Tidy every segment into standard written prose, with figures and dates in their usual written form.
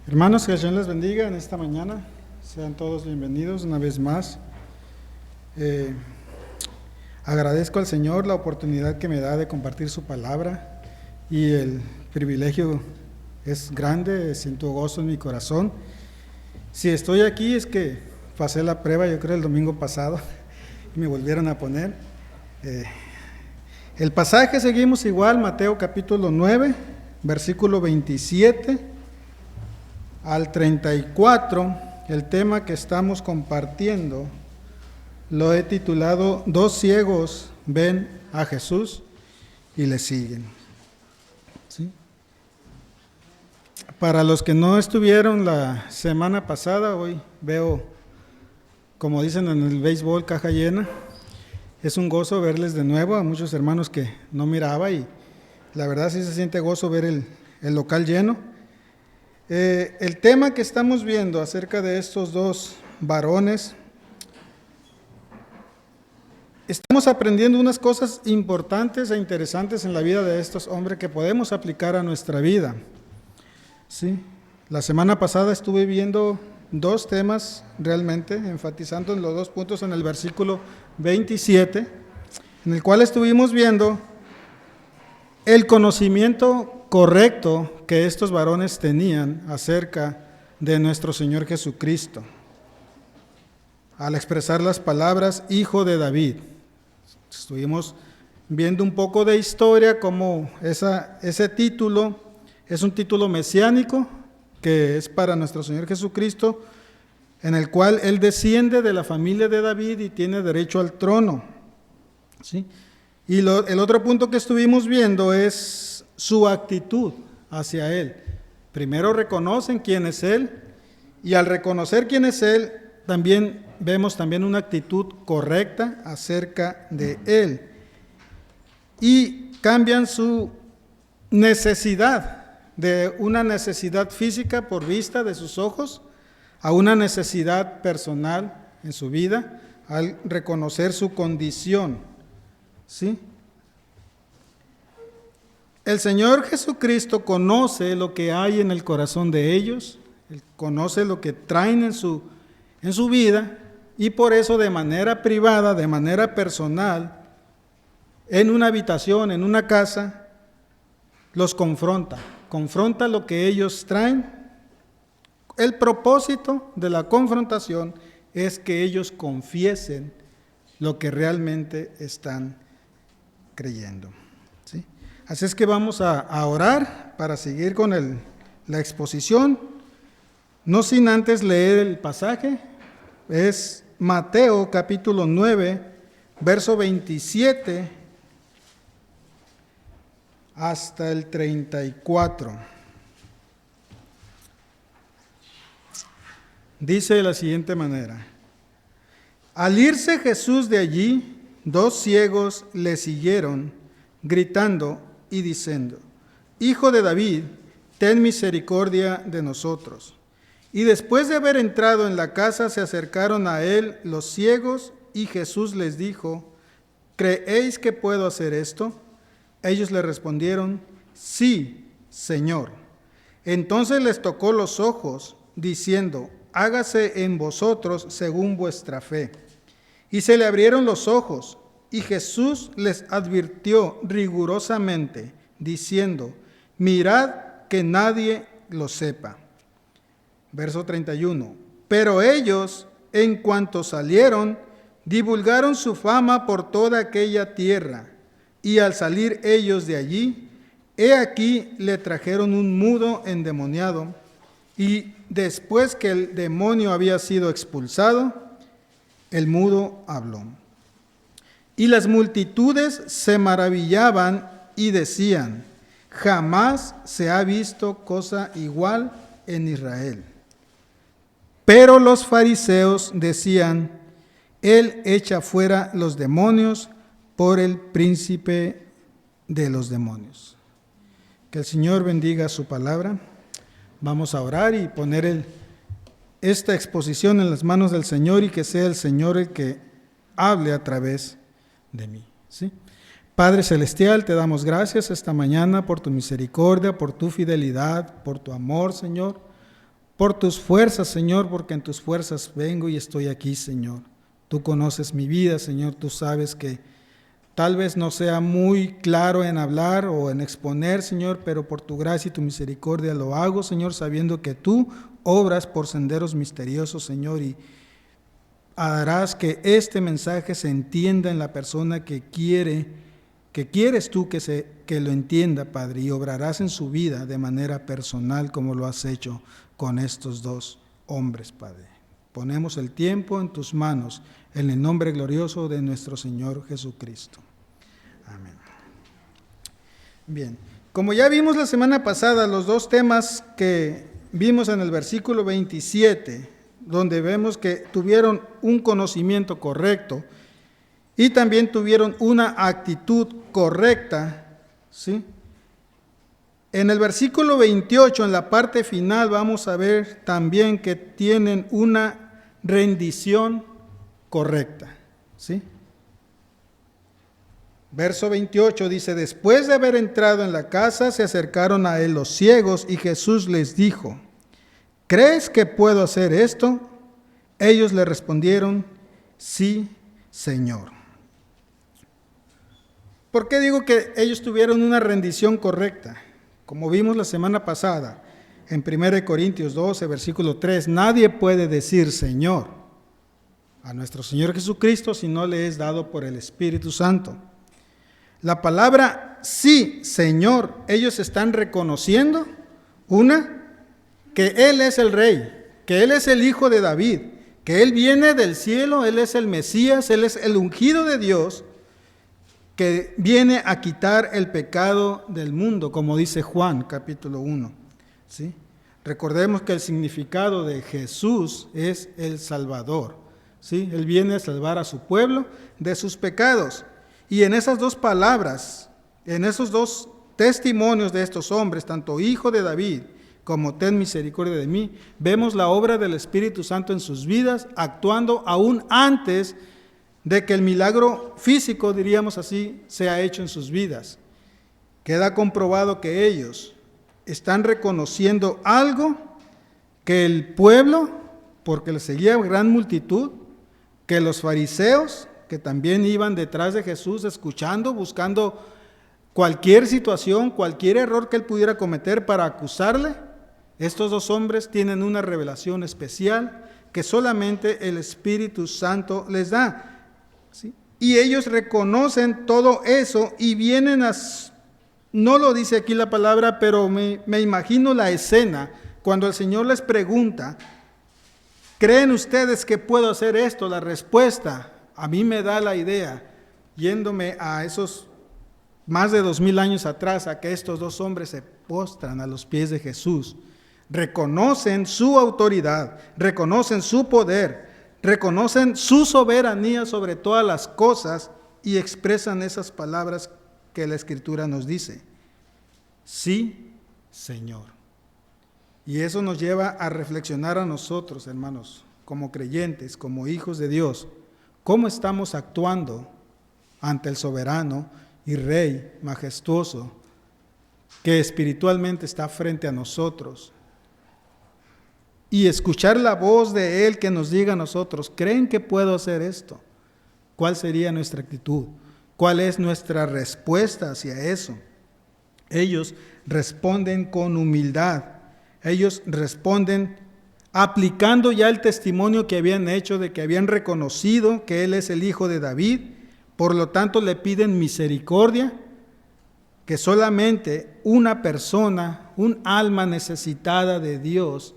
Hermanos, que el Señor les bendiga en esta mañana. Sean todos bienvenidos una vez más. Agradezco al Señor la oportunidad que me da de compartir su palabra y el privilegio es grande, siento gozo en mi corazón. Si estoy aquí es que pasé la prueba, yo creo el domingo pasado, y me volvieron a poner. El pasaje seguimos igual, Mateo capítulo 9, versículo 27 al 34, el tema que estamos compartiendo lo he titulado Dos ciegos ven a Jesús y le siguen. ¿Sí? Para los que no estuvieron la semana pasada, hoy veo, como dicen en el béisbol, caja llena. Es un gozo verles de nuevo a muchos hermanos que no miraba y la verdad sí se siente gozo ver el local lleno. El tema que estamos viendo acerca de estos dos varones, estamos aprendiendo unas cosas importantes e interesantes en la vida de estos hombres que podemos aplicar a nuestra vida. ¿Sí? La semana pasada estuve viendo dos temas realmente, enfatizando en los dos puntos en el versículo 27, en el cual estuvimos viendo el conocimiento correcto que estos varones tenían acerca de nuestro Señor Jesucristo, al expresar las palabras Hijo de David. Estuvimos viendo un poco de historia, como ese título es un título mesiánico, que es para nuestro Señor Jesucristo, en el cual Él desciende de la familia de David y tiene derecho al trono. ¿Sí? Y el otro punto que estuvimos viendo es su actitud hacia Él. Primero reconocen quién es Él, y al reconocer quién es Él, también vemos una actitud correcta acerca de Él. Y cambian su necesidad, de una necesidad física por vista de sus ojos, a una necesidad personal en su vida, al reconocer su condición. ¿Sí? El Señor Jesucristo conoce lo que hay en el corazón de ellos, Él conoce lo que traen en su vida, y por eso de manera privada, de manera personal, en una habitación, en una casa, los confronta lo que ellos traen. El propósito de la confrontación es que ellos confiesen lo que realmente están creyendo. ¿Sí? Así es que vamos a orar para seguir con la exposición, no sin antes leer el pasaje. Es Mateo capítulo 9, verso 27 hasta el 34. Dice de la siguiente manera: Al irse Jesús de allí, dos ciegos le siguieron, gritando y diciendo: Hijo de David, ten misericordia de nosotros. Y después de haber entrado en la casa, se acercaron a él los ciegos, y Jesús les dijo: ¿Creéis que puedo hacer esto? Ellos le respondieron: Sí, Señor. Entonces les tocó los ojos, diciendo: Hágase en vosotros según vuestra fe. Y se le abrieron los ojos, y Jesús les advirtió rigurosamente, diciendo: Mirad que nadie lo sepa. Verso 31. Pero ellos, en cuanto salieron, divulgaron su fama por toda aquella tierra. Y al salir ellos de allí, he aquí le trajeron un mudo endemoniado, y después que el demonio había sido expulsado, el mudo habló. Y las multitudes se maravillaban y decían: Jamás se ha visto cosa igual en Israel. Pero los fariseos decían: Él echa fuera los demonios por el príncipe de los demonios. Que el Señor bendiga su palabra. Vamos a orar y poner esta exposición en las manos del Señor, y que sea el Señor el que hable a través de mí. ¿Sí? Padre Celestial, te damos gracias esta mañana por tu misericordia, por tu fidelidad, por tu amor, Señor, por tus fuerzas, Señor, porque en tus fuerzas vengo y estoy aquí, Señor. Tú conoces mi vida, Señor, tú sabes que tal vez no sea muy claro en hablar o en exponer, Señor, pero por tu gracia y tu misericordia lo hago, Señor, sabiendo que tú obras por senderos misteriosos, Señor, y harás que este mensaje se entienda en la persona que quieres tú que lo entienda, Padre, y obrarás en su vida de manera personal como lo has hecho con estos dos hombres, Padre. Ponemos el tiempo en tus manos, en el nombre glorioso de nuestro Señor Jesucristo. Amén. Bien, como ya vimos la semana pasada, los dos temas que vimos en el versículo 27, donde vemos que tuvieron un conocimiento correcto y también tuvieron una actitud correcta, ¿sí? En el versículo 28, en la parte final, vamos a ver también que tienen una rendición correcta, ¿sí? Verso 28 dice, después de haber entrado en la casa, se acercaron a él los ciegos y Jesús les dijo, ¿crees que puedo hacer esto? Ellos le respondieron, sí, Señor. ¿Por qué digo que ellos tuvieron una rendición correcta? Como vimos la semana pasada, en 1 Corintios 12, versículo 3, nadie puede decir Señor a nuestro Señor Jesucristo si no le es dado por el Espíritu Santo. La palabra sí, Señor, ellos están reconociendo, que Él es el Rey, que Él es el Hijo de David, que Él viene del cielo, Él es el Mesías, Él es el ungido de Dios, que viene a quitar el pecado del mundo, como dice Juan, capítulo 1. ¿Sí? Recordemos que el significado de Jesús es el Salvador. ¿Sí? Él viene a salvar a su pueblo de sus pecados. Y en esas dos palabras, en esos dos testimonios de estos hombres, tanto Hijo de David como ten misericordia de mí, vemos la obra del Espíritu Santo en sus vidas, actuando aún antes de que el milagro físico, diríamos así, sea hecho en sus vidas. Queda comprobado que ellos están reconociendo algo que el pueblo, porque le seguía gran multitud, que los fariseos, que también iban detrás de Jesús, escuchando, buscando cualquier situación, cualquier error que él pudiera cometer para acusarle, estos dos hombres tienen una revelación especial que solamente el Espíritu Santo les da. ¿Sí? Y ellos reconocen todo eso y vienen no lo dice aquí la palabra, pero me imagino la escena, cuando el Señor les pregunta, ¿creen ustedes que puedo hacer esto? La respuesta a mí me da la idea, yéndome a esos más de 2000 años atrás, a que estos dos hombres se postran a los pies de Jesús, reconocen su autoridad, reconocen su poder, reconocen su soberanía sobre todas las cosas y expresan esas palabras que la Escritura nos dice. Sí, Señor. Y eso nos lleva a reflexionar a nosotros, hermanos, como creyentes, como hijos de Dios, cómo estamos actuando ante el soberano y Rey majestuoso que espiritualmente está frente a nosotros. Y escuchar la voz de Él que nos diga a nosotros, ¿creen que puedo hacer esto? ¿Cuál sería nuestra actitud? ¿Cuál es nuestra respuesta hacia eso? Ellos responden con humildad. Ellos responden aplicando ya el testimonio que habían hecho de que habían reconocido que Él es el Hijo de David. Por lo tanto, le piden misericordia, que solamente una persona, un alma necesitada de Dios,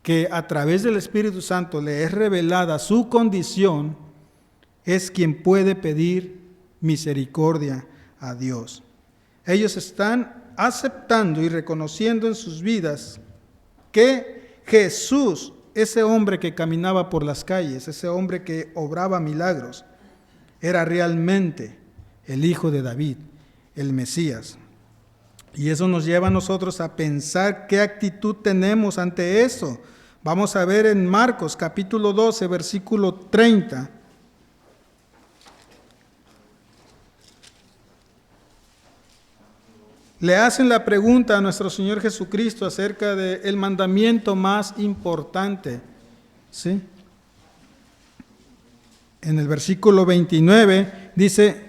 que a través del Espíritu Santo le es revelada su condición, es quien puede pedir misericordia a Dios. Ellos están aceptando y reconociendo en sus vidas que Jesús, ese hombre que caminaba por las calles, ese hombre que obraba milagros, era realmente el Hijo de David, el Mesías. Y eso nos lleva a nosotros a pensar qué actitud tenemos ante eso. Vamos a ver en Marcos capítulo 12, versículo 30. le hacen la pregunta a nuestro Señor Jesucristo acerca del mandamiento más importante, ¿sí? En el versículo 29 dice,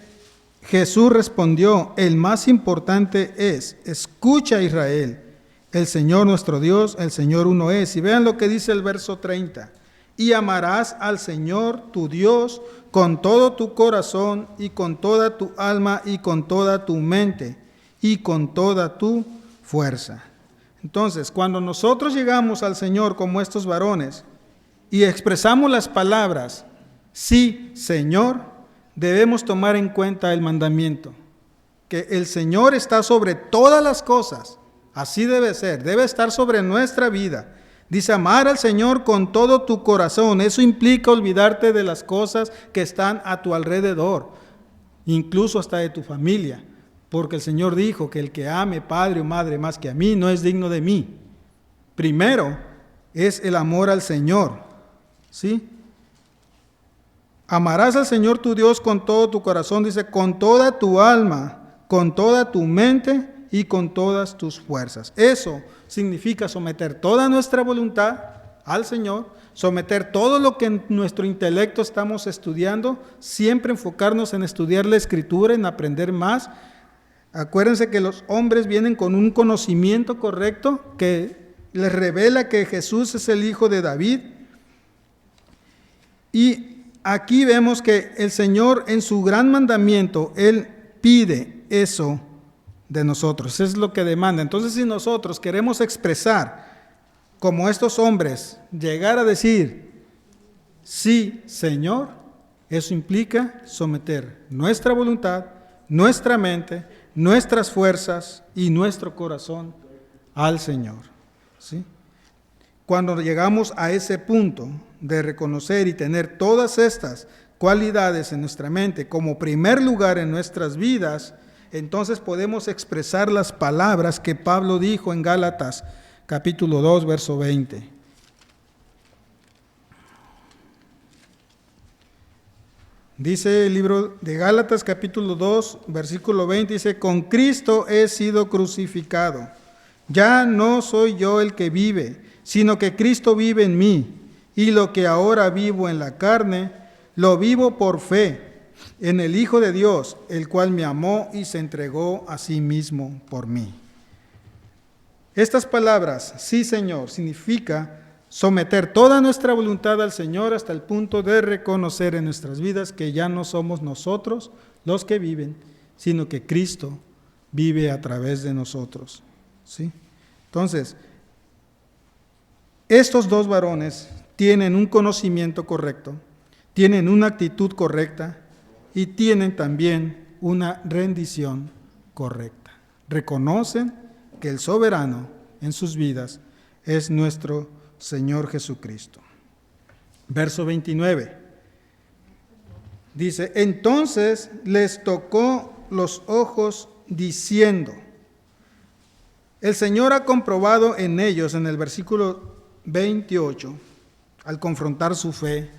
Jesús respondió, el más importante es, escucha Israel, el Señor nuestro Dios, el Señor uno es. Y vean lo que dice el verso 30, y amarás al Señor tu Dios con todo tu corazón y con toda tu alma y con toda tu mente y con toda tu fuerza. Entonces, cuando nosotros llegamos al Señor como estos varones y expresamos las palabras, sí, Señor, debemos tomar en cuenta el mandamiento, que el Señor está sobre todas las cosas, así debe ser, debe estar sobre nuestra vida. Dice, amar al Señor con todo tu corazón, eso implica olvidarte de las cosas que están a tu alrededor, incluso hasta de tu familia, porque el Señor dijo que el que ame padre o madre más que a mí no es digno de mí. Primero es el amor al Señor, ¿sí? Amarás al Señor tu Dios con todo tu corazón, dice, con toda tu alma, con toda tu mente y con todas tus fuerzas. Eso significa someter toda nuestra voluntad al Señor, someter todo lo que en nuestro intelecto estamos estudiando, siempre enfocarnos en estudiar la Escritura, en aprender más. Acuérdense que los hombres vienen con un conocimiento correcto que les revela que Jesús es el Hijo de David. Y aquí vemos que el Señor en su gran mandamiento, Él pide eso de nosotros, es lo que demanda. Entonces, si nosotros queremos expresar, como estos hombres, llegar a decir, sí, Señor, eso implica someter nuestra voluntad, nuestra mente, nuestras fuerzas y nuestro corazón al Señor, ¿sí? Cuando llegamos a ese punto de reconocer y tener todas estas cualidades en nuestra mente como primer lugar en nuestras vidas, entonces podemos expresar las palabras que Pablo dijo en Gálatas capítulo 2, verso 20. Dice el libro de Gálatas capítulo 2, versículo 20, dice, con Cristo he sido crucificado. Ya no soy yo el que vive, sino que Cristo vive en mí. Y lo que ahora vivo en la carne, lo vivo por fe en el Hijo de Dios, el cual me amó y se entregó a sí mismo por mí. Estas palabras, sí Señor, significa someter toda nuestra voluntad al Señor hasta el punto de reconocer en nuestras vidas que ya no somos nosotros los que viven, sino que Cristo vive a través de nosotros, ¿sí? Entonces, estos dos varones tienen un conocimiento correcto, tienen una actitud correcta y tienen también una rendición correcta. Reconocen que el soberano en sus vidas es nuestro Señor Jesucristo. Verso 29. Dice, entonces les tocó los ojos diciendo, el Señor ha comprobado en ellos, en el versículo 28, al confrontar su fe,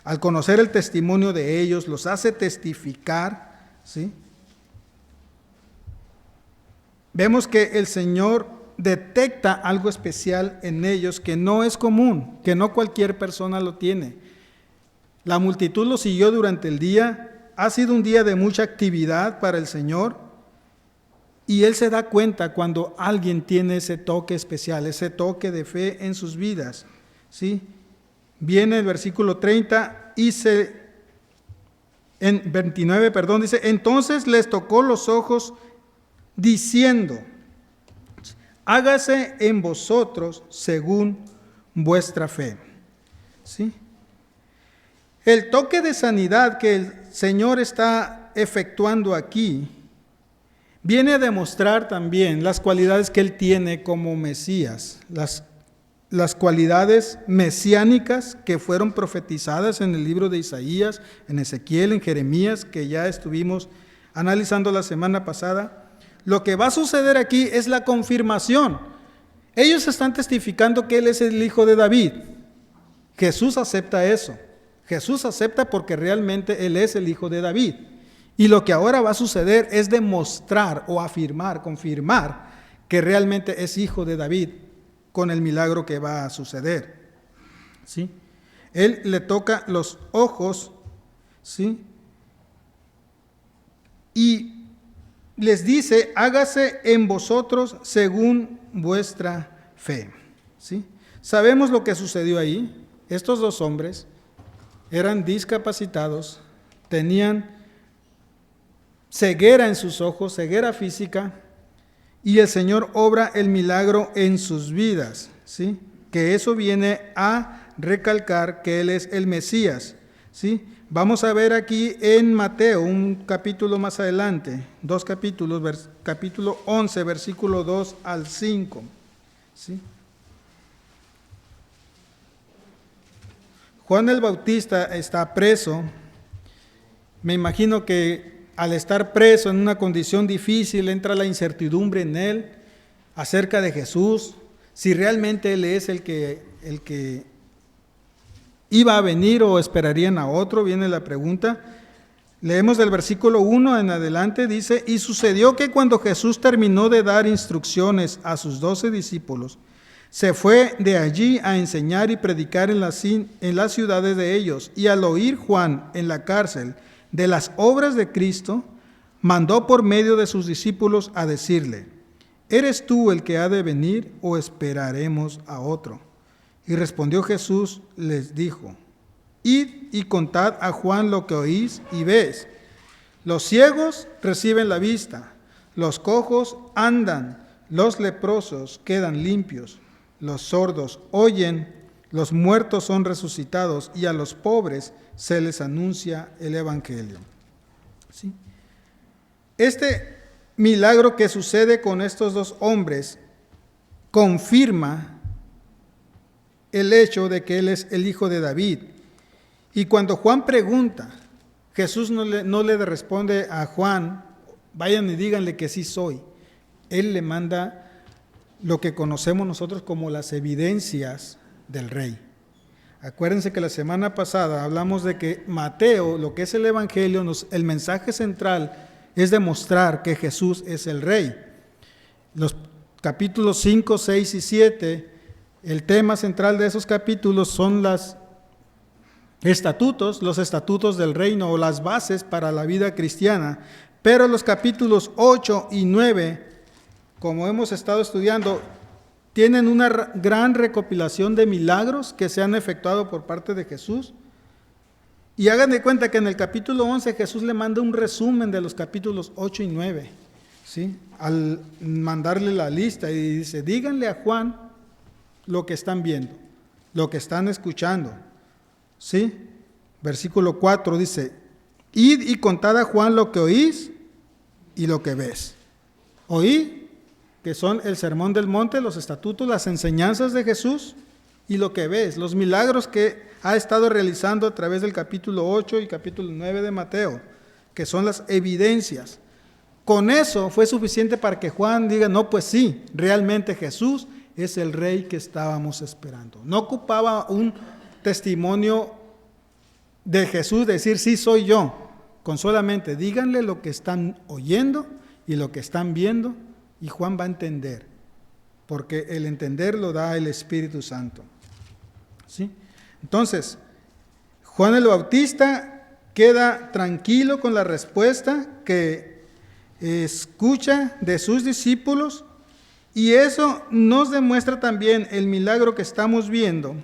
al conocer el testimonio de ellos, los hace testificar, ¿sí? Vemos que el Señor detecta algo especial en ellos que no es común, que no cualquier persona lo tiene. La multitud lo siguió durante el día, ha sido un día de mucha actividad para el Señor, y Él se da cuenta cuando alguien tiene ese toque especial, ese toque de fe en sus vidas, ¿sí? Viene el versículo 30 en 29, dice, entonces les tocó los ojos diciendo, hágase en vosotros según vuestra fe, ¿sí? El toque de sanidad que el Señor está efectuando aquí viene a demostrar también las cualidades que Él tiene como Mesías, las cualidades mesiánicas que fueron profetizadas en el libro de Isaías, en Ezequiel, en Jeremías, que ya estuvimos analizando la semana pasada. Lo que va a suceder aquí es la confirmación. Ellos están testificando que Él es el Hijo de David. Jesús acepta eso. Jesús acepta porque realmente Él es el Hijo de David. Y lo que ahora va a suceder es demostrar o afirmar, confirmar que realmente es hijo de David con el milagro que va a suceder. ¿Sí? Él le toca los ojos, ¿sí? Y les dice, hágase en vosotros según vuestra fe. ¿Sí? Sabemos lo que sucedió ahí. Estos dos hombres eran discapacitados, tenían ceguera en sus ojos, ceguera física, y el Señor obra el milagro en sus vidas, ¿sí? Que eso viene a recalcar que Él es el Mesías, ¿sí? Vamos a ver aquí en Mateo, un capítulo más adelante, 2 capítulos, capítulo 11, versículo 2 al 5, ¿sí? Juan el Bautista está preso. Me imagino que al estar preso en una condición difícil entra la incertidumbre en él acerca de Jesús, si realmente Él es el que iba a venir o esperarían a otro, viene la pregunta. Leemos del versículo 1 en adelante, dice, y sucedió que cuando Jesús terminó de dar instrucciones a sus 12 discípulos, se fue de allí a enseñar y predicar en las ciudades de ellos, y al oír Juan en la cárcel de las obras de Cristo, mandó por medio de sus discípulos a decirle, ¿eres tú el que ha de venir o esperaremos a otro? Y respondió Jesús, les dijo, id y contad a Juan lo que oís y ves. Los ciegos reciben la vista, los cojos andan, los leprosos quedan limpios, los sordos oyen, los muertos son resucitados y a los pobres se les anuncia el Evangelio. ¿Sí? Este milagro que sucede con estos dos hombres confirma el hecho de que Él es el hijo de David. Y cuando Juan pregunta, Jesús no le responde a Juan, vayan y díganle que sí soy. Él le manda lo que conocemos nosotros como las evidencias del rey. Acuérdense que la semana pasada hablamos de que Mateo, lo que es el Evangelio, el mensaje central es demostrar que Jesús es el rey. Los capítulos 5, 6 y 7, el tema central de esos capítulos son los estatutos del reino o las bases para la vida cristiana. Pero los capítulos 8 y 9, como hemos estado estudiando, tienen una gran recopilación de milagros que se han efectuado por parte de Jesús. Y hagan de cuenta que en el capítulo 11 Jesús le manda un resumen de los capítulos 8 y 9, ¿sí? Al mandarle la lista y dice, díganle a Juan lo que están viendo, lo que están escuchando, ¿sí? Versículo 4 dice, id y contad a Juan lo que oís y lo que ves. Oí, que son el sermón del monte, los estatutos, las enseñanzas de Jesús, y lo que ves, los milagros que ha estado realizando a través del capítulo 8 y capítulo 9 de Mateo, que son las evidencias. Con eso fue suficiente para que Juan diga, no, pues sí, realmente Jesús es el rey que estábamos esperando. No ocupaba un testimonio de Jesús, decir, sí soy yo, con solamente díganle lo que están oyendo y lo que están viendo, y Juan va a entender, porque el entender lo da el Espíritu Santo. ¿Sí? Entonces, Juan el Bautista queda tranquilo con la respuesta que escucha de sus discípulos, y eso nos demuestra también el milagro que estamos viendo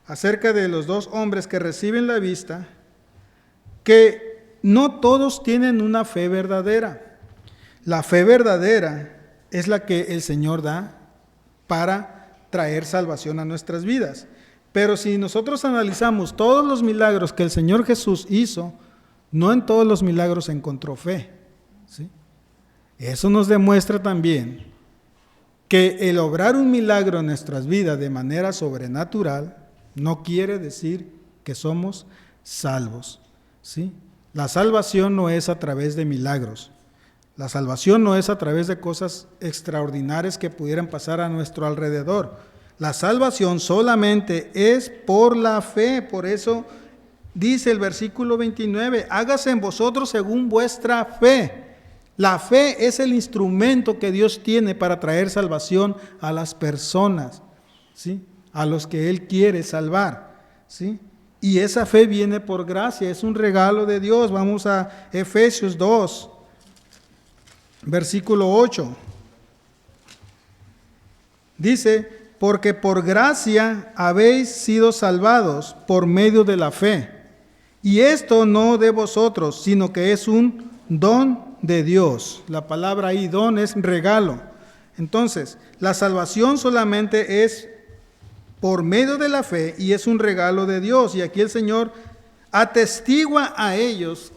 acerca de los dos hombres que reciben la vista, que no todos tienen una fe verdadera. La fe verdadera es la que el Señor da para traer salvación a nuestras vidas. Pero si nosotros analizamos todos los milagros que el Señor Jesús hizo, no en todos los milagros encontró fe, ¿sí? Eso nos demuestra también que el obrar un milagro en nuestras vidas de manera sobrenatural no quiere decir que somos salvos, ¿sí? La salvación no es a través de milagros. La salvación no es a través de cosas extraordinarias que pudieran pasar a nuestro alrededor. La salvación solamente es por la fe. Por eso dice el versículo 29, hágase en vosotros según vuestra fe. La fe es el instrumento que Dios tiene para traer salvación a las personas, ¿sí? A los que Él quiere salvar, ¿sí? Y esa fe viene por gracia, es un regalo de Dios. Vamos a Efesios 2, versículo 8. Dice, porque por gracia habéis sido salvados por medio de la fe. Y esto no de vosotros, sino que es un don de Dios. La palabra ahí, don, es regalo. Entonces, la salvación solamente es por medio de la fe y es un regalo de Dios. Y aquí el Señor atestigua a ellos,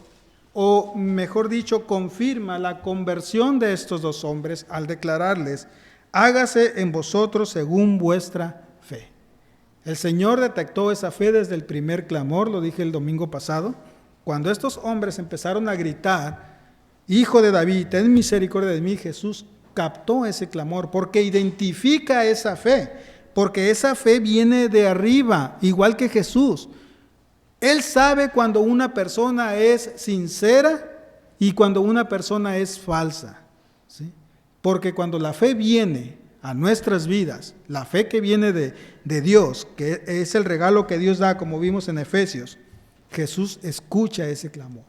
o mejor dicho, confirma la conversión de estos dos hombres al declararles, hágase en vosotros según vuestra fe. El Señor detectó esa fe desde el primer clamor, lo dije el domingo pasado, cuando estos hombres empezaron a gritar, Hijo de David, ten misericordia de mí, Jesús captó ese clamor porque identifica esa fe, porque esa fe viene de arriba, igual que Jesús. Él sabe cuando una persona es sincera y cuando una persona es falsa, ¿sí? Porque cuando la fe viene a nuestras vidas, la fe que viene de Dios, que es el regalo que Dios da, como vimos en Efesios, Jesús escucha ese clamor,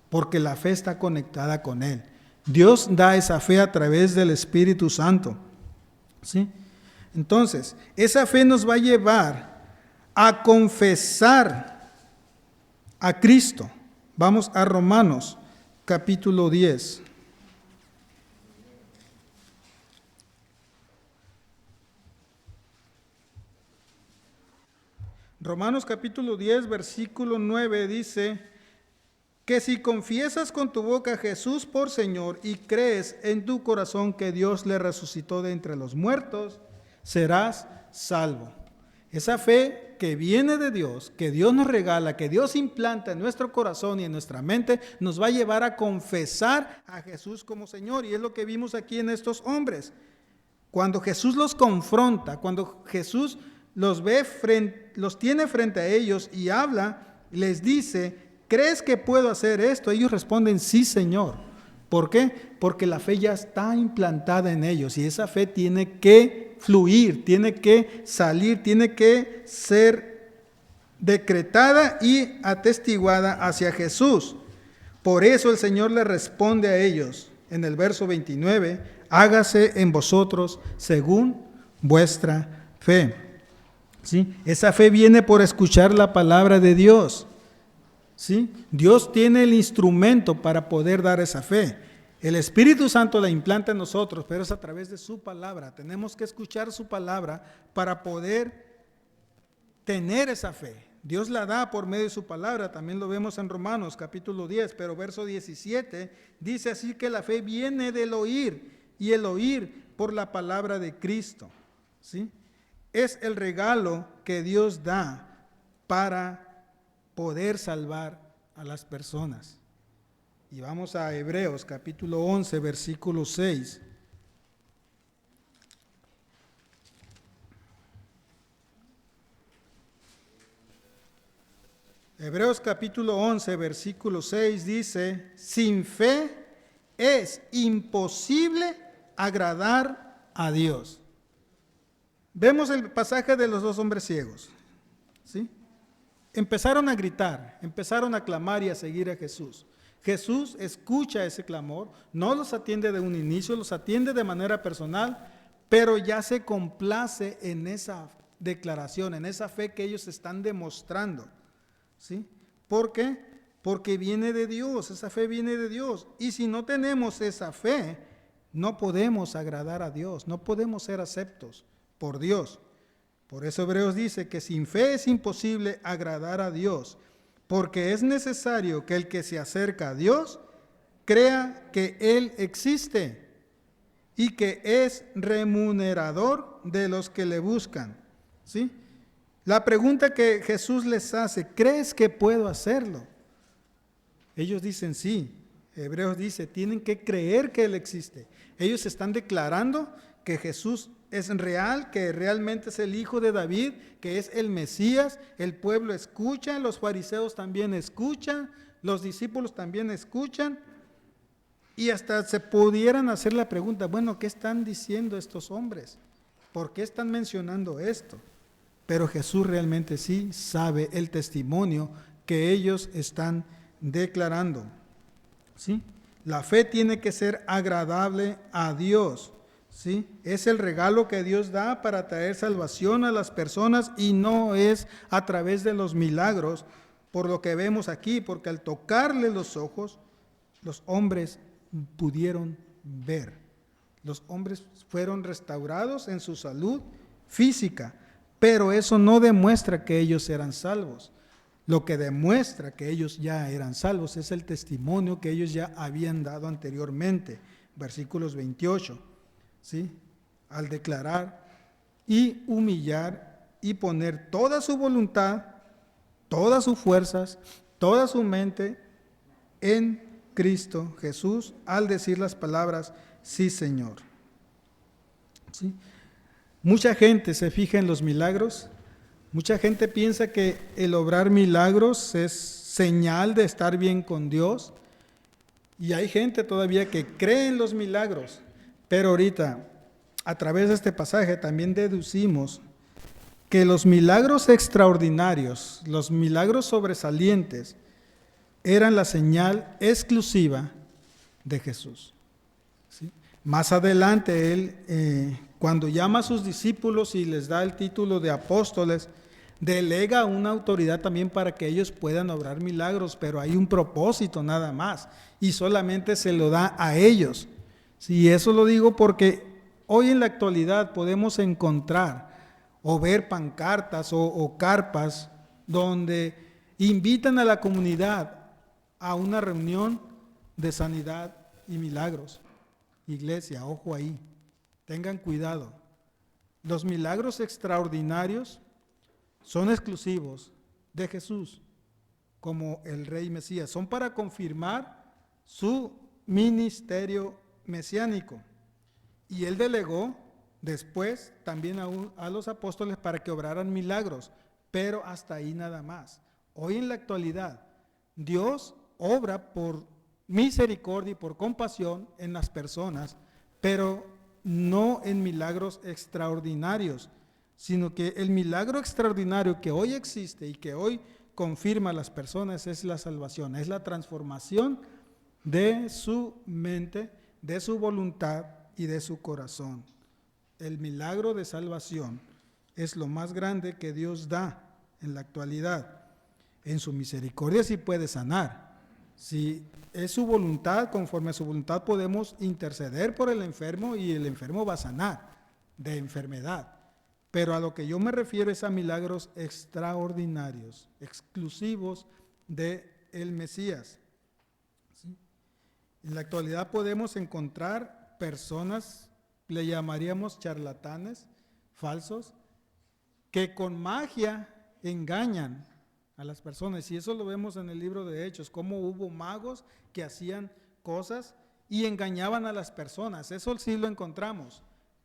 porque la fe está conectada con Él. Dios da esa fe a través del Espíritu Santo, ¿sí? Entonces, esa fe nos va a llevar a confesar a Cristo. Vamos a Romanos, capítulo 10. Romanos capítulo 10, versículo 9 dice que si confiesas con tu boca a Jesús por Señor y crees en tu corazón que Dios le resucitó de entre los muertos, serás salvo. Esa fe que viene de Dios, que Dios nos regala, que Dios implanta en nuestro corazón y en nuestra mente, nos va a llevar a confesar a Jesús como Señor. Y es lo que vimos aquí en estos hombres. Cuando Jesús los confronta, cuando Jesús los tiene frente a ellos y habla, les dice, ¿crees que puedo hacer esto? Ellos responden, sí, Señor. ¿Por qué? Porque la fe ya está implantada en ellos y esa fe tiene que fluir, tiene que salir, tiene que ser decretada y atestiguada hacia Jesús. Por eso el Señor le responde a ellos en el verso 29, hágase en vosotros según vuestra fe. ¿Sí? Esa fe viene por escuchar la palabra de Dios. ¿Sí? Dios tiene el instrumento para poder dar esa fe. El Espíritu Santo la implanta en nosotros, pero es a través de su palabra. Tenemos que escuchar su palabra para poder tener esa fe. Dios la da por medio de su palabra, también lo vemos en Romanos capítulo 10, pero verso 17 dice así que la fe viene del oír y el oír por la palabra de Cristo. ¿Sí? Es el regalo que Dios da para poder salvar a las personas. Y vamos a Hebreos capítulo 11, versículo 6. Hebreos capítulo 11, versículo 6 dice, sin fe es imposible agradar a Dios. Vemos el pasaje de los dos hombres ciegos, ¿sí? Empezaron a gritar, empezaron a clamar y a seguir a Jesús. Jesús escucha ese clamor, no los atiende de un inicio, los atiende de manera personal, pero ya se complace en esa declaración, en esa fe que ellos están demostrando. ¿Sí? ¿Por qué? Porque viene de Dios, esa fe viene de Dios. Y si no tenemos esa fe, no podemos agradar a Dios, no podemos ser aceptos por Dios. Por eso Hebreos dice que sin fe es imposible agradar a Dios, porque es necesario que el que se acerca a Dios crea que Él existe y que es remunerador de los que le buscan. ¿Sí? La pregunta que Jesús les hace, ¿crees que puedo hacerlo? Ellos dicen sí. Hebreos dice, tienen que creer que Él existe. Ellos están declarando que Jesús es real, que realmente es el Hijo de David, que es el Mesías. El pueblo escucha, los fariseos también escuchan, los discípulos también escuchan, y hasta se pudieran hacer la pregunta, bueno, ¿qué están diciendo estos hombres? ¿Por qué están mencionando esto? Pero Jesús realmente sí sabe el testimonio que ellos están declarando. ¿Sí? La fe tiene que ser agradable a Dios. ¿Sí? Es el regalo que Dios da para traer salvación a las personas y no es a través de los milagros, por lo que vemos aquí, porque al tocarle los ojos, los hombres pudieron ver. Los hombres fueron restaurados en su salud física, pero eso no demuestra que ellos eran salvos. Lo que demuestra que ellos ya eran salvos es el testimonio que ellos ya habían dado anteriormente, versículos 28, ¿sí? Al declarar y humillar y poner toda su voluntad, todas sus fuerzas, toda su mente en Cristo Jesús, al decir las palabras, sí, Señor. ¿Sí? Mucha gente se fija en los milagros. Mucha gente piensa que el obrar milagros es señal de estar bien con Dios, y hay gente todavía que cree en los milagros, pero ahorita a través de este pasaje también deducimos que los milagros extraordinarios, los milagros sobresalientes, eran la señal exclusiva de Jesús. ¿Sí? Más adelante él, cuando llama a sus discípulos y les da el título de apóstoles, delega una autoridad también para que ellos puedan obrar milagros, pero hay un propósito nada más, y solamente se lo da a ellos. Sí, eso lo digo porque hoy en la actualidad podemos encontrar o ver pancartas o carpas donde invitan a la comunidad a una reunión de sanidad y milagros. Iglesia, ojo ahí, tengan cuidado. Los milagros extraordinarios son exclusivos de Jesús como el Rey Mesías. Son para confirmar su ministerio mesiánico. Y él delegó después también a los apóstoles para que obraran milagros, pero hasta ahí nada más. Hoy en la actualidad, Dios obra por misericordia y por compasión en las personas, pero no en milagros extraordinarios, sino que el milagro extraordinario que hoy existe y que hoy confirma a las personas es la salvación, es la transformación de su mente, de su voluntad y de su corazón. El milagro de salvación es lo más grande que Dios da en la actualidad. En su misericordia sí puede sanar. Si es su voluntad, conforme a su voluntad podemos interceder por el enfermo y el enfermo va a sanar de enfermedad. Pero a lo que yo me refiero es a milagros extraordinarios, exclusivos de el Mesías. ¿Sí? En la actualidad podemos encontrar personas, le llamaríamos charlatanes, falsos, que con magia engañan a las personas. Y eso lo vemos en el libro de Hechos, cómo hubo magos que hacían cosas y engañaban a las personas. Eso sí lo encontramos.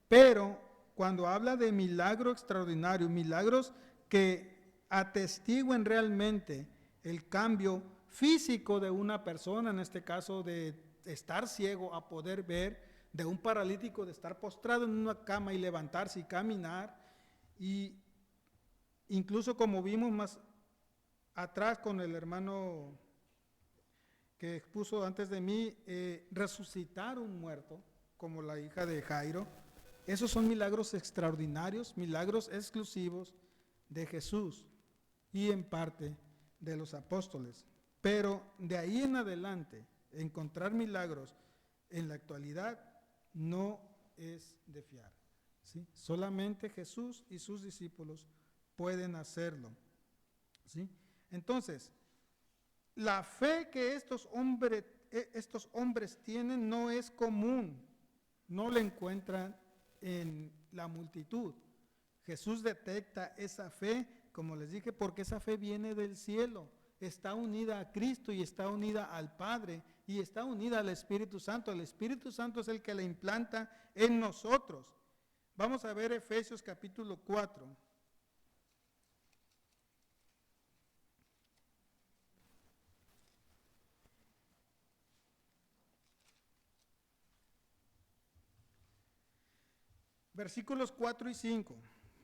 Pero cuando habla de milagro extraordinario, milagros que atestiguen realmente el cambio físico de una persona, en este caso de estar ciego a poder ver, de un paralítico de estar postrado en una cama y levantarse y caminar, y incluso como vimos más atrás con el hermano que expuso antes de mí, resucitar un muerto, como la hija de Jairo. Esos son milagros extraordinarios, milagros exclusivos de Jesús y en parte de los apóstoles. Pero de ahí en adelante, encontrar milagros en la actualidad no es de fiar. ¿Sí? Solamente Jesús y sus discípulos pueden hacerlo. ¿Sí? Entonces, la fe que estos hombres tienen no es común, no la encuentran en la multitud. Jesús detecta esa fe, como les dije, porque esa fe viene del cielo, está unida a Cristo y está unida al Padre y está unida al Espíritu Santo. El Espíritu Santo es el que la implanta en nosotros. Vamos a ver Efesios capítulo 4. Versículos 4 y 5.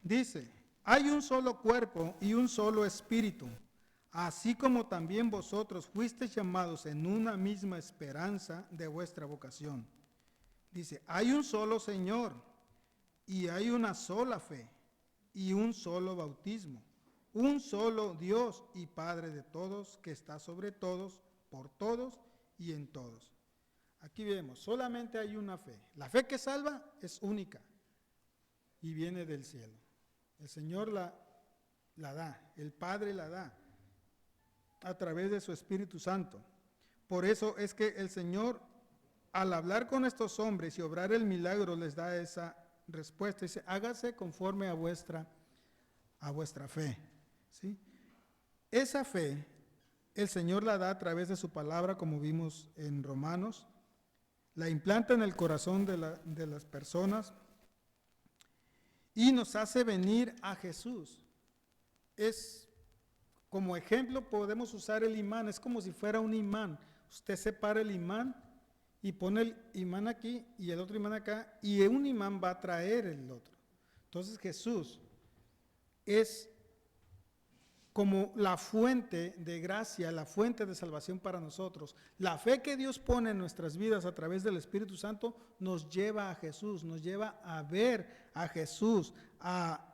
Dice, hay un solo cuerpo y un solo espíritu, así como también vosotros fuisteis llamados en una misma esperanza de vuestra vocación. Dice, hay un solo Señor y hay una sola fe y un solo bautismo, un solo Dios y Padre de todos, que está sobre todos, por todos y en todos. Aquí vemos, solamente hay una fe. La fe que salva es única y viene del cielo. El Señor la da, el Padre la da a través de su Espíritu Santo. Por eso es que el Señor, al hablar con estos hombres y obrar el milagro, les da esa respuesta. Dice, hágase conforme a vuestra fe. ¿Sí? Esa fe, el Señor la da a través de su palabra, como vimos en Romanos, la implanta en el corazón de las personas y nos hace venir a Jesús. Como ejemplo podemos usar el imán, es como si fuera un imán. Usted separa el imán y pone el imán aquí y el otro imán acá, y un imán va a atraer el otro. Entonces Jesús es como la fuente de gracia, la fuente de salvación para nosotros. La fe que Dios pone en nuestras vidas a través del Espíritu Santo nos lleva a Jesús, nos lleva a ver a Jesús, a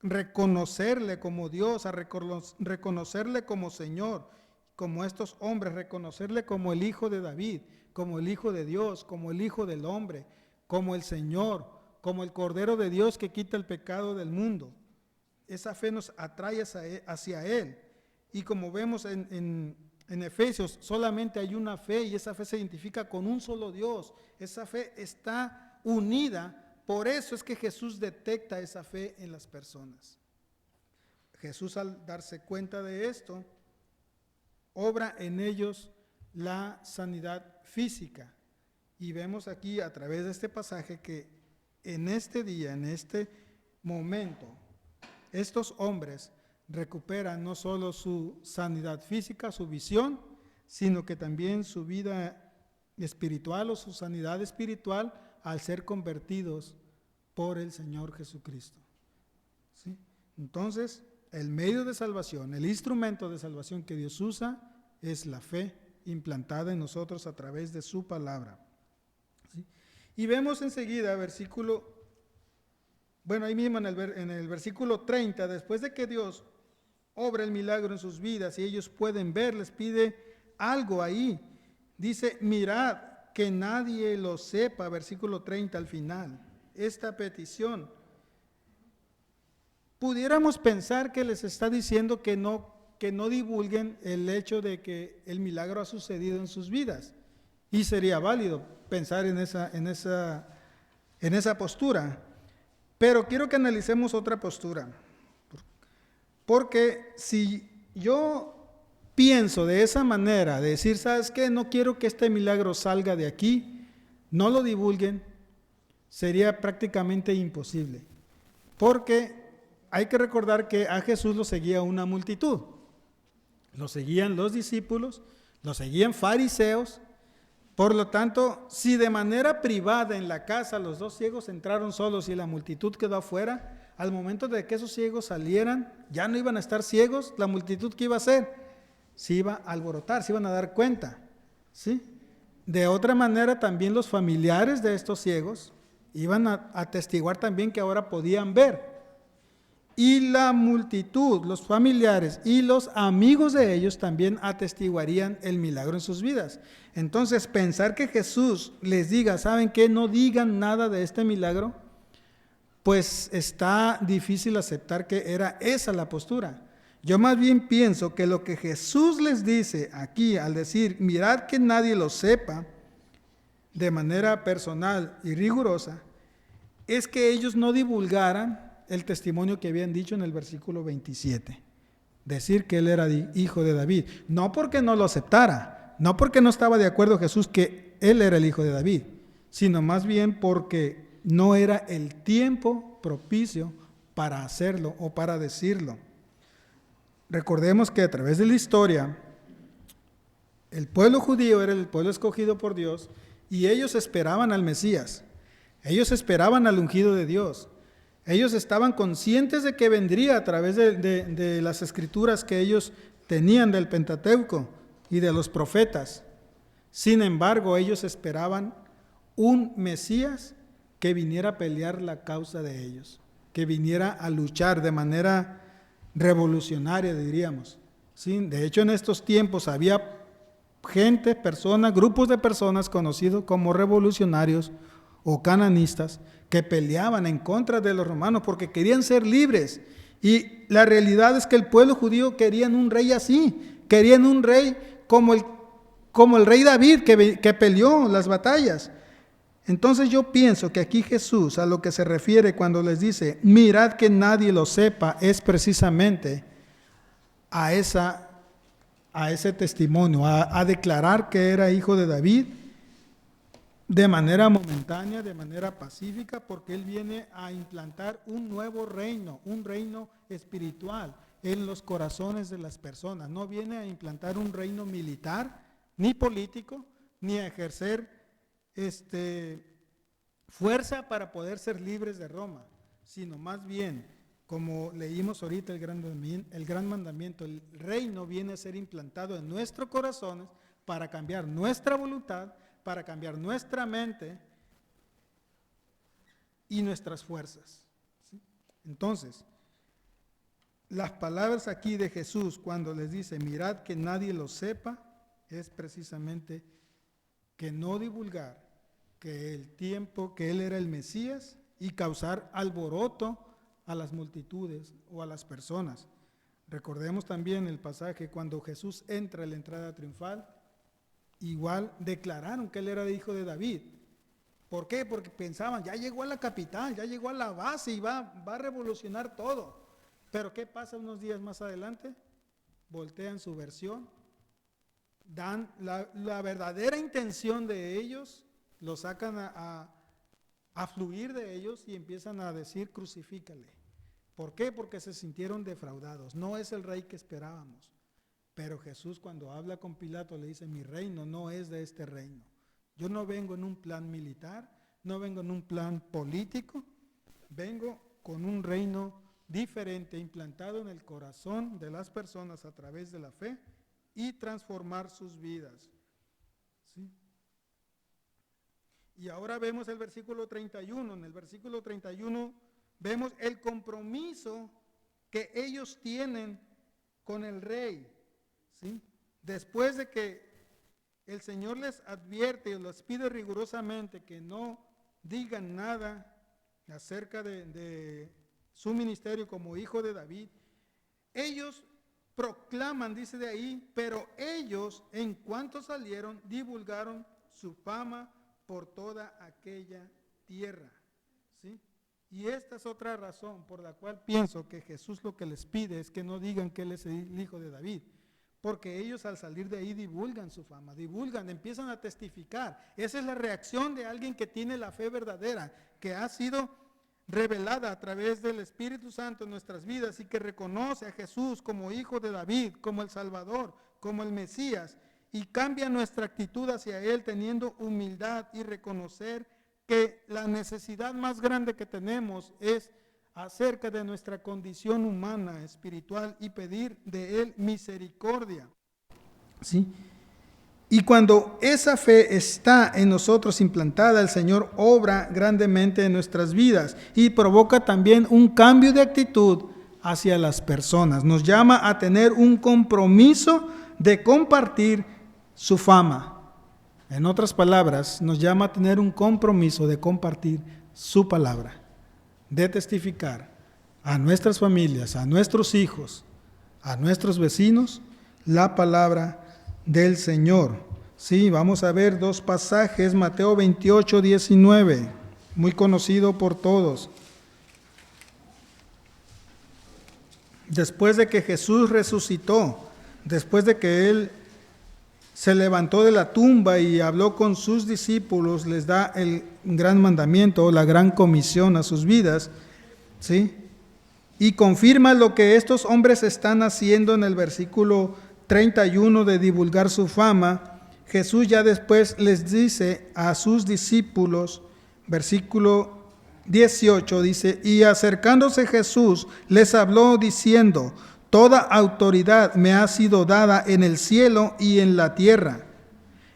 reconocerle como Dios, a reconocerle como Señor, como estos hombres, reconocerle como el Hijo de David, como el Hijo de Dios, como el Hijo del hombre, como el Señor, como el Cordero de Dios que quita el pecado del mundo. Esa fe nos atrae hacia Él. Y como vemos en Efesios, solamente hay una fe y esa fe se identifica con un solo Dios. Esa fe está unida. Por eso es que Jesús detecta esa fe en las personas. Jesús, al darse cuenta de esto, obra en ellos la sanidad física. Y vemos aquí a través de este pasaje que en este día, en este momento, estos hombres recuperan no solo su sanidad física, su visión, sino que también su vida espiritual o su sanidad espiritual al ser convertidos por el Señor Jesucristo. ¿Sí? Entonces, el medio de salvación, el instrumento de salvación que Dios usa es la fe implantada en nosotros a través de su palabra. ¿Sí? Y vemos enseguida ahí mismo en el versículo 30, después de que Dios obra el milagro en sus vidas y ellos pueden ver, les pide algo ahí. Dice, mirad que nadie lo sepa, versículo 30 al final. Esta petición, pudiéramos pensar que les está diciendo que no divulguen el hecho de que el milagro ha sucedido en sus vidas. Y sería válido pensar en esa postura. Pero quiero que analicemos otra postura. Porque si yo pienso de esa manera, de decir, ¿sabes qué? No quiero que este milagro salga de aquí, no lo divulguen, sería prácticamente imposible. Porque hay que recordar que a Jesús lo seguía una multitud. Lo seguían los discípulos, lo seguían fariseos. Por lo tanto, si de manera privada en la casa los dos ciegos entraron solos y la multitud quedó afuera, al momento de que esos ciegos salieran, ya no iban a estar ciegos, la multitud ¿qué iba a hacer? Se iba a alborotar, se iban a dar cuenta, ¿sí? De otra manera, también los familiares de estos ciegos iban a atestiguar también que ahora podían ver. Y la multitud, los familiares y los amigos de ellos también atestiguarían el milagro en sus vidas. Entonces, pensar que Jesús les diga, ¿saben qué? No digan nada de este milagro, pues está difícil aceptar que era esa la postura. Yo más bien pienso que lo que Jesús les dice aquí al decir, mirad que nadie lo sepa, de manera personal y rigurosa, es que ellos no divulgaran el testimonio que habían dicho en el versículo 27. Decir que él era hijo de David. No porque no lo aceptara, no porque no estaba de acuerdo Jesús que él era el hijo de David, sino más bien porque no era el tiempo propicio para hacerlo o para decirlo. Recordemos que a través de la historia, el pueblo judío era el pueblo escogido por Dios y ellos esperaban al Mesías. Ellos esperaban al ungido de Dios. Ellos estaban conscientes de que vendría a través de las escrituras que ellos tenían del Pentateuco y de los profetas. Sin embargo, ellos esperaban un Mesías que viniera a pelear la causa de ellos, que viniera a luchar de manera revolucionaria, diríamos. ¿Sí? De hecho, en estos tiempos había gente, personas, grupos de personas conocidos como revolucionarios o cananistas que peleaban en contra de los romanos porque querían ser libres. Y la realidad es que el pueblo judío querían un rey así, querían un rey como el rey David que peleó las batallas. Entonces yo pienso que aquí Jesús a lo que se refiere cuando les dice, mirad que nadie lo sepa, es precisamente a ese testimonio, a declarar que era hijo de David de manera momentánea, de manera pacífica, porque Él viene a implantar un nuevo reino, un reino espiritual en los corazones de las personas. No viene a implantar un reino militar, ni político, ni a ejercer fuerza para poder ser libres de Roma, sino más bien, como leímos ahorita el gran mandamiento, el reino viene a ser implantado en nuestros corazones para cambiar nuestra voluntad, para cambiar nuestra mente y nuestras fuerzas. ¿Sí? Entonces, las palabras aquí de Jesús cuando les dice, mirad que nadie lo sepa, es precisamente que no divulgar que Él era el Mesías y causar alboroto a las multitudes o a las personas. Recordemos también el pasaje cuando Jesús entra en la entrada triunfal, igual declararon que Él era el hijo de David. ¿Por qué? Porque pensaban, ya llegó a la capital, ya llegó a la base y va a revolucionar todo. Pero ¿qué pasa unos días más adelante? Voltean su versión, dan la verdadera intención de ellos, lo sacan a fluir de ellos y empiezan a decir, crucifícale. ¿Por qué? Porque se sintieron defraudados. No es el rey que esperábamos. Pero Jesús cuando habla con Pilato le dice, mi reino no es de este reino. Yo no vengo en un plan militar, no vengo en un plan político, vengo con un reino diferente, implantado en el corazón de las personas a través de la fe y transformar sus vidas. ¿Sí? Y ahora vemos el versículo 31. En el versículo 31 vemos el compromiso que ellos tienen con el rey. ¿Sí? Después de que el Señor les advierte y les pide rigurosamente que no digan nada acerca de su ministerio como hijo de David, ellos proclaman, dice de ahí, pero ellos en cuanto salieron divulgaron su fama por toda aquella tierra. ¿Sí? Y esta es otra razón por la cual pienso que Jesús lo que les pide es que no digan que Él es el hijo de David. Porque ellos al salir de ahí divulgan su fama, empiezan a testificar. Esa es la reacción de alguien que tiene la fe verdadera, que ha sido revelada a través del Espíritu Santo en nuestras vidas y que reconoce a Jesús como hijo de David, como el Salvador, como el Mesías, y cambia nuestra actitud hacia Él teniendo humildad y reconocer que la necesidad más grande que tenemos es acerca de nuestra condición humana, espiritual, y pedir de Él misericordia. ¿Sí? Y cuando esa fe está en nosotros implantada, el Señor obra grandemente en nuestras vidas y provoca también un cambio de actitud hacia las personas. Nos llama a tener un compromiso de compartir su fama. En otras palabras, nos llama a tener un compromiso de compartir su palabra, de testificar a nuestras familias, a nuestros hijos, a nuestros vecinos, la palabra del Señor. Sí, vamos a ver dos pasajes, Mateo 28, 19, muy conocido por todos. Después de que Jesús resucitó, después de que Él se levantó de la tumba y habló con sus discípulos, les da el gran mandamiento, la gran comisión a sus vidas, ¿sí? Y confirma lo que estos hombres están haciendo en el versículo 31 de divulgar su fama. Jesús ya después les dice a sus discípulos, versículo 18 dice, y acercándose Jesús les habló diciendo, toda autoridad me ha sido dada en el cielo y en la tierra.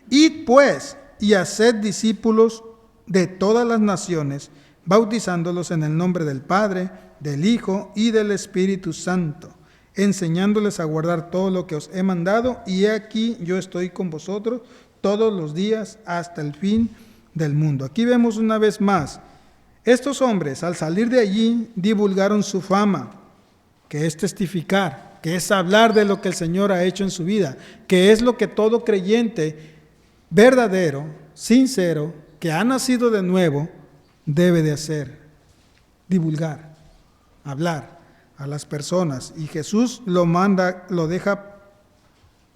Id pues y haced discípulos de todas las naciones, bautizándolos en el nombre del Padre, del Hijo y del Espíritu Santo, enseñándoles a guardar todo lo que os he mandado, y he aquí yo estoy con vosotros todos los días hasta el fin del mundo. Aquí vemos una vez más, estos hombres al salir de allí divulgaron su fama, que es testificar, que es hablar de lo que el Señor ha hecho en su vida, que es lo que todo creyente verdadero, sincero, que ha nacido de nuevo, debe de hacer, divulgar, hablar a las personas. Y Jesús lo manda, lo deja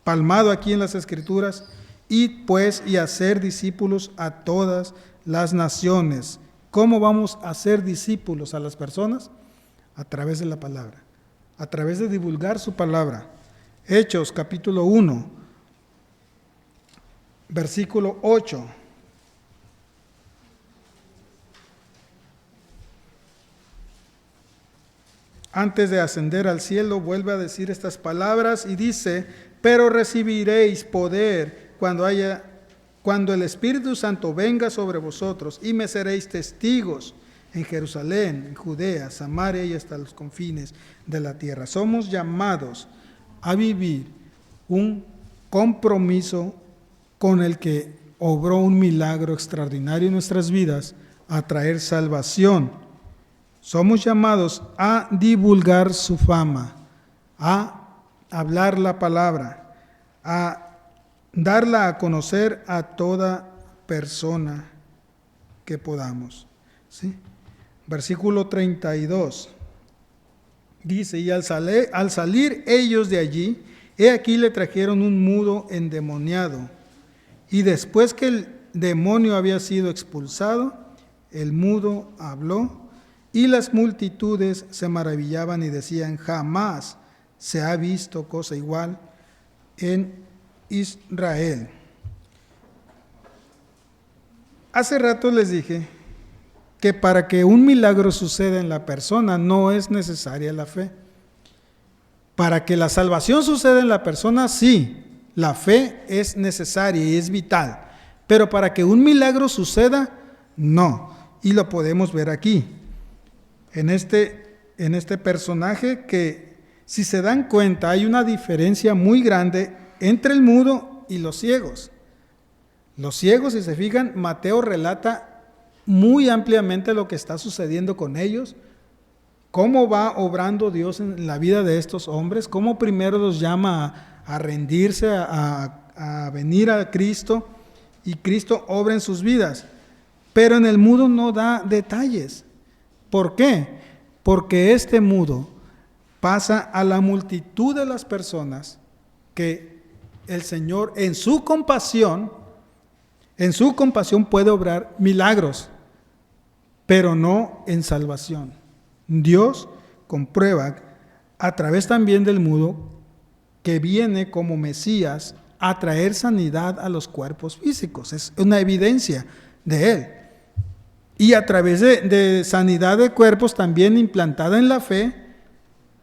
palmado aquí en las Escrituras, id pues y hacer discípulos a todas las naciones. ¿Cómo vamos a hacer discípulos a las personas? A través de la palabra, a través de divulgar su palabra. Hechos capítulo 1, versículo 8. Antes de ascender al cielo, vuelve a decir estas palabras y dice, pero recibiréis poder cuando el Espíritu Santo venga sobre vosotros, y me seréis testigos en Jerusalén, en Judea, Samaria y hasta los confines de la tierra. Somos llamados a vivir un compromiso con el que obró un milagro extraordinario en nuestras vidas, a traer salvación. Somos llamados a divulgar su fama, a hablar la palabra, a darla a conocer a toda persona que podamos. ¿Sí? Versículo 32 dice, y al salir ellos de allí, he aquí le trajeron un mudo endemoniado, y después que el demonio había sido expulsado, el mudo habló, y las multitudes se maravillaban y decían, jamás se ha visto cosa igual en Israel. Hace rato les dije que para que un milagro suceda en la persona no es necesaria la fe. Para que la salvación suceda en la persona, sí, la fe es necesaria y es vital. Pero para que un milagro suceda, no. Y lo podemos ver aquí, en este personaje, que si se dan cuenta hay una diferencia muy grande entre el mudo y los ciegos. Los ciegos, si se fijan, Mateo relata muy ampliamente lo que está sucediendo con ellos, cómo va obrando Dios en la vida de estos hombres, cómo primero los llama a rendirse, a venir a Cristo, y Cristo obra en sus vidas. Pero en el mudo no da detalles. ¿Por qué? Porque este mudo pasa a la multitud de las personas que el Señor en su compasión puede obrar milagros, pero no en salvación. Dios comprueba a través también del mudo que viene como Mesías a traer sanidad a los cuerpos físicos. Es una evidencia de Él. Y a través de sanidad de cuerpos también implantada en la fe,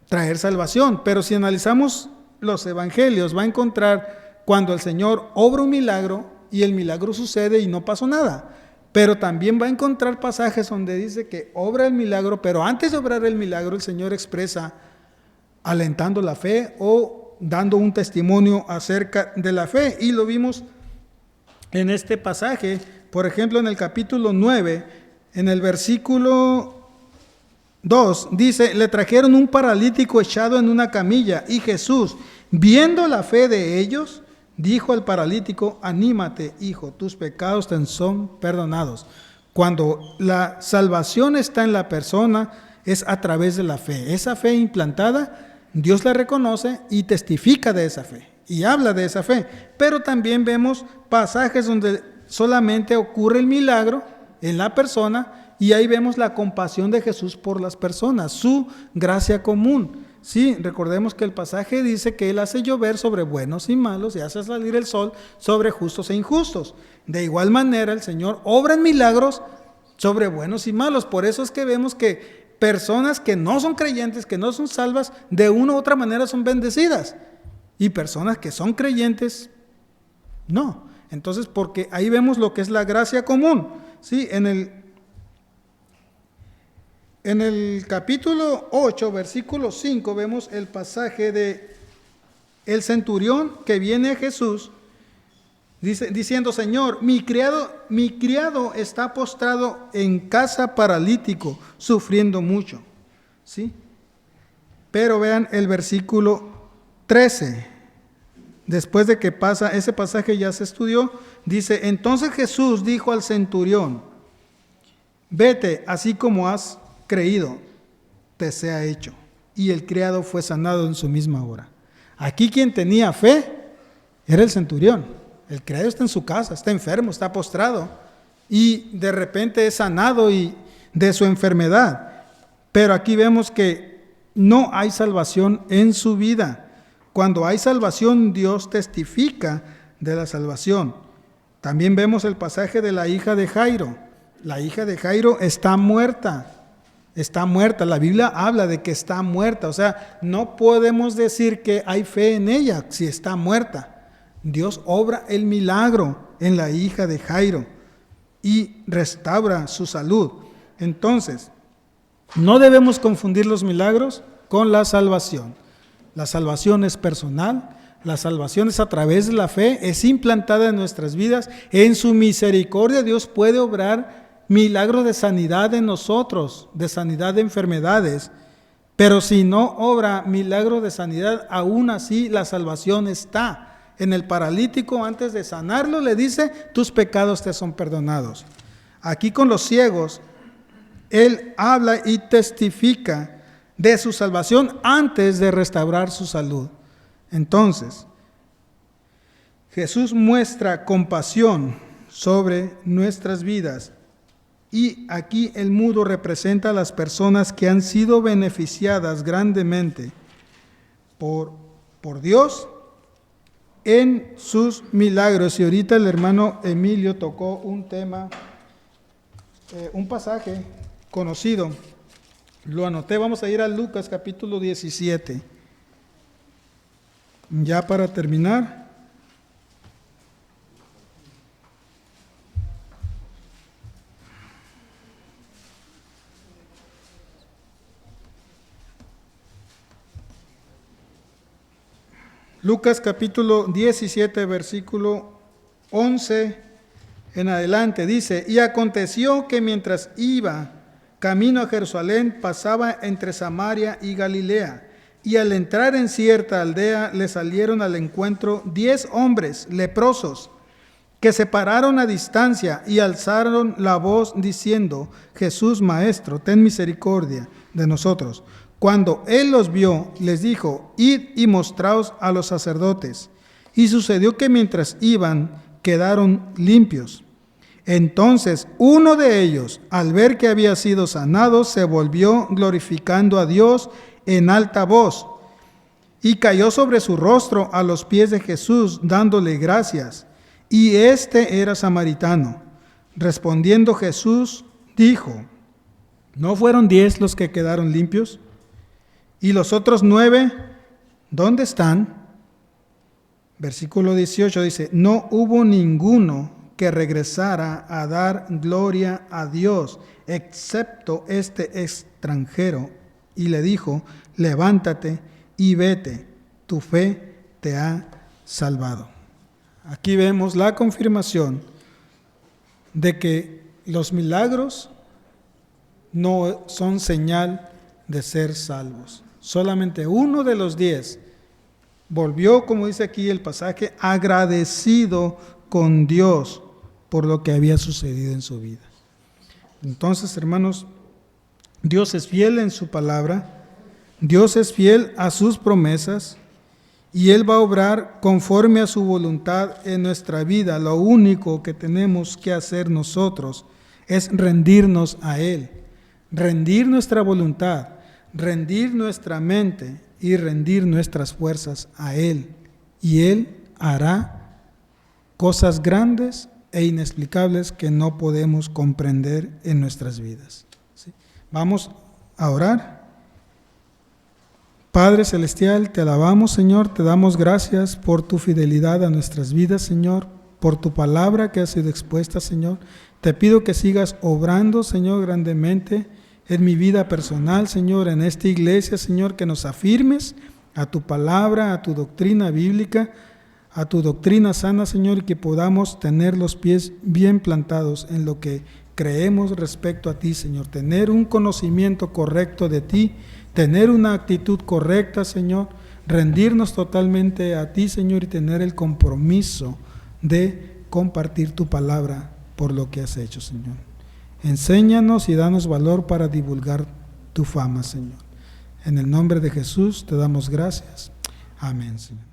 traer salvación. Pero si analizamos los evangelios, va a encontrar cuando el Señor obra un milagro y el milagro sucede y no pasó nada. Pero también va a encontrar pasajes donde dice que obra el milagro, pero antes de obrar el milagro el Señor expresa alentando la fe o dando un testimonio acerca de la fe. Y lo vimos en este pasaje, por ejemplo en el capítulo 9, en el versículo 2, dice, le trajeron un paralítico echado en una camilla, y Jesús, viendo la fe de ellos, dijo al paralítico, anímate, hijo, tus pecados te son perdonados. Cuando la salvación está en la persona, es a través de la fe. Esa fe implantada, Dios la reconoce y testifica de esa fe. y habla de esa fe. Pero también vemos pasajes donde solamente ocurre el milagro en la persona y ahí vemos la compasión de Jesús por las personas, su gracia común. Sí, recordemos que el pasaje dice que Él hace llover sobre buenos y malos y hace salir el sol sobre justos e injustos. De igual manera, el Señor obra en milagros sobre buenos y malos. Por eso es que vemos que personas que no son creyentes, que no son salvas, de una u otra manera son bendecidas. Y personas que son creyentes, no. Entonces, porque ahí vemos lo que es la gracia común. Sí, en el capítulo 8, versículo 5, vemos el pasaje de el centurión que viene a Jesús diciendo: Señor, mi criado está postrado en casa paralítico, sufriendo mucho. ¿Sí? Pero vean el versículo 13. Después de que pasa, ese pasaje ya se estudió, dice: entonces Jesús dijo al centurión: vete, así como has creído, te sea hecho. Y el criado fue sanado en su misma hora. Aquí quien tenía fe era el centurión. El criado está en su casa, está enfermo, está postrado y de repente es sanado de su enfermedad. Pero aquí vemos que no hay salvación en su vida. Cuando hay salvación, Dios testifica de la salvación. También vemos el pasaje de la hija de Jairo. La hija de Jairo está muerta. Está muerta. La Biblia habla de que está muerta. O sea, no podemos decir que hay fe en ella si está muerta. Dios obra el milagro en la hija de Jairo y restaura su salud. Entonces, no debemos confundir los milagros con la salvación. La salvación es personal, la salvación es a través de la fe, es implantada en nuestras vidas. En su misericordia Dios puede obrar milagros de sanidad en nosotros, de sanidad de enfermedades. Pero si no obra milagro de sanidad, aún así la salvación está. En el paralítico, antes de sanarlo, le dice: tus pecados te son perdonados. Aquí con los ciegos, Él habla y testifica de su salvación antes de restaurar su salud. Entonces, Jesús muestra compasión sobre nuestras vidas. Y aquí el mudo representa a las personas que han sido beneficiadas grandemente por Dios en sus milagros. Y ahorita el hermano Emilio tocó un tema, un pasaje conocido. Lo anoté, vamos a ir a Lucas capítulo 17. Ya para terminar. Lucas capítulo 17, versículo 11 en adelante, dice: y aconteció que mientras iba camino a Jerusalén, pasaba entre Samaria y Galilea, y al entrar en cierta aldea le salieron al encuentro 10 hombres leprosos, que se pararon a distancia y alzaron la voz diciendo: Jesús, Maestro, ten misericordia de nosotros. Cuando él los vio, les dijo: id y mostraos a los sacerdotes. Y sucedió que mientras iban, quedaron limpios. Entonces uno de ellos, al ver que había sido sanado, se volvió glorificando a Dios en alta voz, y cayó sobre su rostro a los pies de Jesús, dándole gracias. Y este era samaritano. Respondiendo Jesús, dijo: ¿no fueron 10 los que quedaron limpios? ¿Y los otros 9, dónde están? Versículo 18 dice: no hubo ninguno que regresara a dar gloria a Dios, excepto este extranjero. Y le dijo: levántate y vete, tu fe te ha salvado. Aquí vemos la confirmación de que los milagros no son señal de ser salvos. Solamente uno de los 10 volvió, como dice aquí el pasaje, agradecido con Dios por lo que había sucedido en su vida. Entonces, hermanos, Dios es fiel en su palabra, Dios es fiel a sus promesas, y Él va a obrar conforme a su voluntad en nuestra vida. Lo único que tenemos que hacer nosotros es rendirnos a Él, rendir nuestra voluntad, rendir nuestra mente y rendir nuestras fuerzas a Él. Y Él hará cosas grandes e inexplicables que no podemos comprender en nuestras vidas. ¿Sí? Vamos a orar. Padre Celestial, te alabamos, Señor, te damos gracias por tu fidelidad a nuestras vidas, Señor, por tu palabra que ha sido expuesta, Señor. Te pido que sigas obrando, Señor, grandemente en mi vida personal, Señor, en esta iglesia, Señor, que nos afirmes a tu palabra, a tu doctrina bíblica, a tu doctrina sana, Señor, y que podamos tener los pies bien plantados en lo que creemos respecto a ti, Señor, tener un conocimiento correcto de ti, tener una actitud correcta, Señor, rendirnos totalmente a ti, Señor, y tener el compromiso de compartir tu palabra por lo que has hecho, Señor. Enséñanos y danos valor para divulgar tu fama, Señor. En el nombre de Jesús te damos gracias. Amén, Señor.